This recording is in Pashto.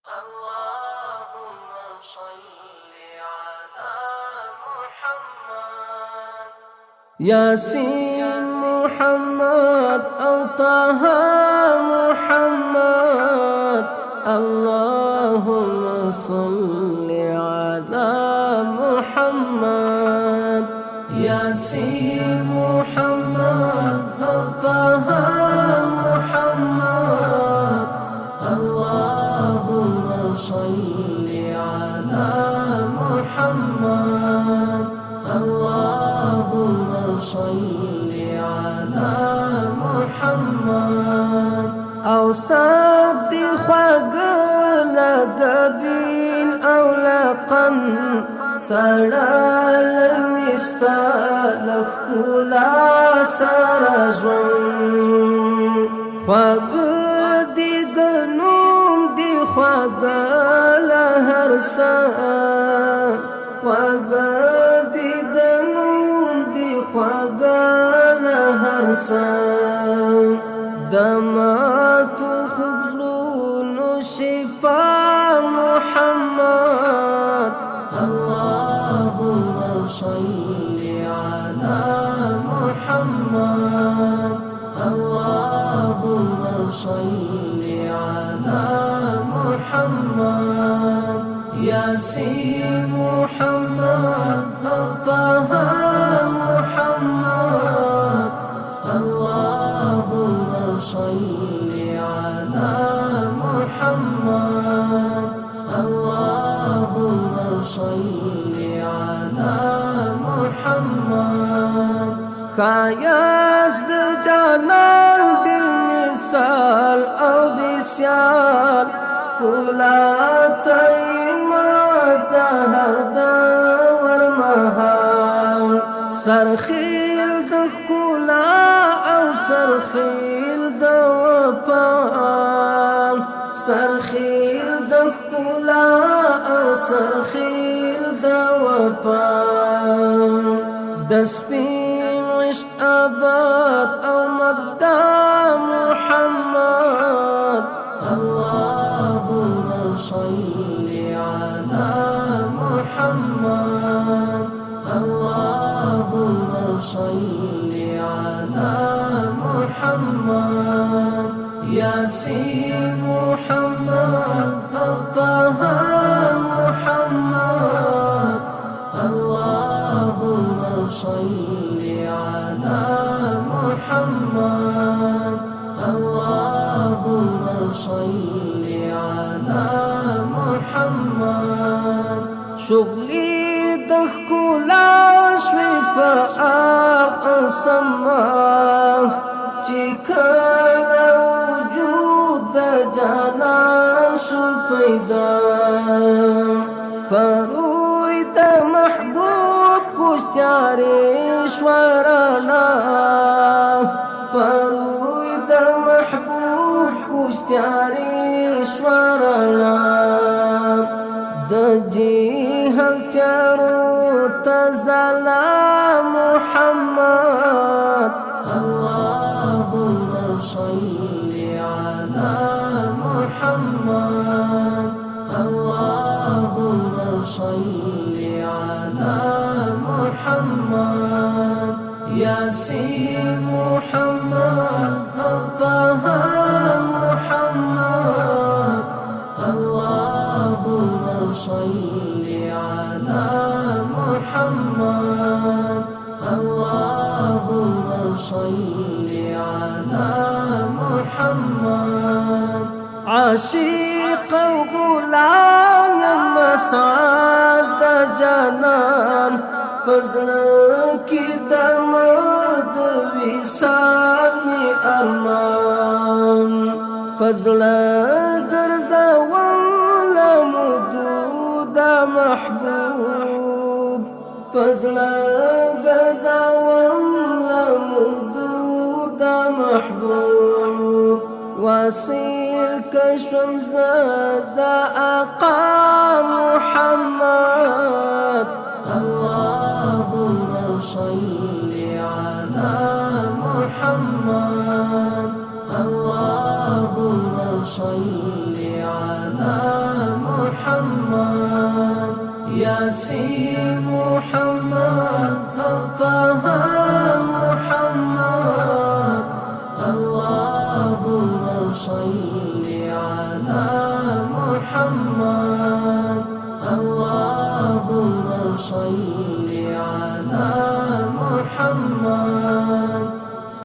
اللهم صل على محمد ياسين محمد أو طه محمد اللهم صل على محمد ياسين محمد أو طه محمد اللهم صل على محمد اللهم صل على محمد او صدي خواږه لګبین او لقن تړل مستا لخلا سره ژوند خواږه دي د نوم دي خواږه له هر څه خواږه دي د نوم دي خواږه له هر څه د ماتو خزلونو شفا محمد اللهم صل على محمد اللهم صل على محمد ياسين محمد طه محمد اللهم صل على محمد اللهم صل على محمد خایاس د جانان بمثال او بسیال کلا تیمات هدا ورمهال سرخیل د کلا او سرخیل د وفا سرخیل د کلا او سرخیل د وفا د سپین عشق آباد او مبدا محمد اللهم صل على محمد اللهم صل على محمد ياسين محمد طه محمد اللهم صل على محمد اللهم صل على محمد شغلي دخكولا شوي فآر أنسما جيكالا وجود جانان شو فيدا فروي دا محبوب كشتاري شورانا فروي دا محبوب كشتاري شورانا دا جيهل تيارو تزالا محمد اللهم صل على محمد اللهم صل على محمد ياسين محمد طه محمد اللهم صل على محمد اللهم صل على محمد عاشق غلام مسعد جنان فزلك دمد وصال أرمان فزل درزوان لمدود محبوب فزل درزوان لمدود محبوب وصيل كشم زاد أقا محمد اللهم صل على محمد اللهم صل على ياسين محمد طه محمد اللهم صل على محمد اللهم صل على محمد